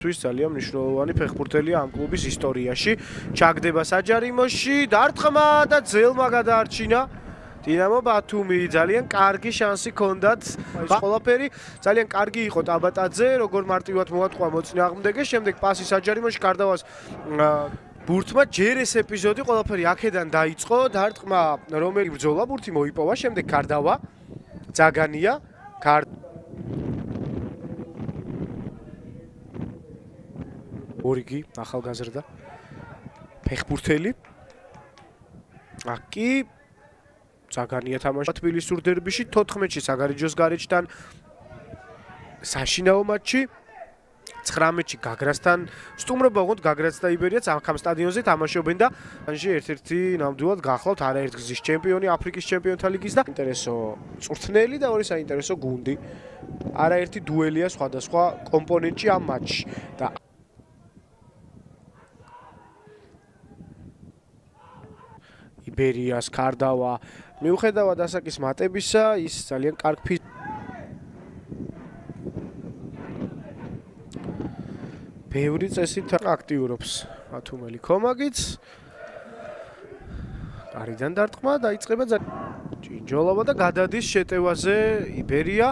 ძალიან მნიშვნელოვანი ფეხბურთელია ამ კლუბის ისტორიაში. ჩაგდება საჯარიმოში, დარტყმა და ძელმა გადაარჩინა. დინამო ბათუმი ძალიან კარგი შანსი ჰქონდათ. ეს ყველაფერი ძალიან კარგი იყო ტაბატაძე, როგორ მარტივად მოატყვა მოწინააღმდეგე, შემდეგ პასი საჯარიმოში კარდავას ბურთმა ჯერ ეს ეპიზოდი ყველაფერი აქედან დაიწყო, დარტყმა რომელი ბრძოლა ბურთი მოიპოვა, შემდეგ კარდავა ძაგანია, ორიგი ახალგაზრდა ფეხბურთელი. აკი ძაგანია თამაშობს თბილისურ დერბიში 14-ში საგარეჯოს გარეჯთან საშინაო მატჩი 19-ში გაგრასთან სტუმრობა უღონდ გაგრაც და იბერიაც ამ სტადიონზე თამაშობენ და ერთ-ერთი ნამდვილად გახლავთ არაერთ გზის ჩემპიონი აფრიკის ჩემპიონთა ლიგის და ინტერესო წვრთნელი და ორი საინტერესო გუნდი. არაერთი დუელია სხვადასხვა კომპონენტში ამ მატჩში და იბერიას კარდავა მიუხედავად ასაკის მატებისა ის ძალიან კარგი ბევრი წესით აქტიურობს ბათუმელი კომაგიც. არიდან დარტყმა დაიწყება ჭინჯოლობა და გადადის შეტევაზე იბერია.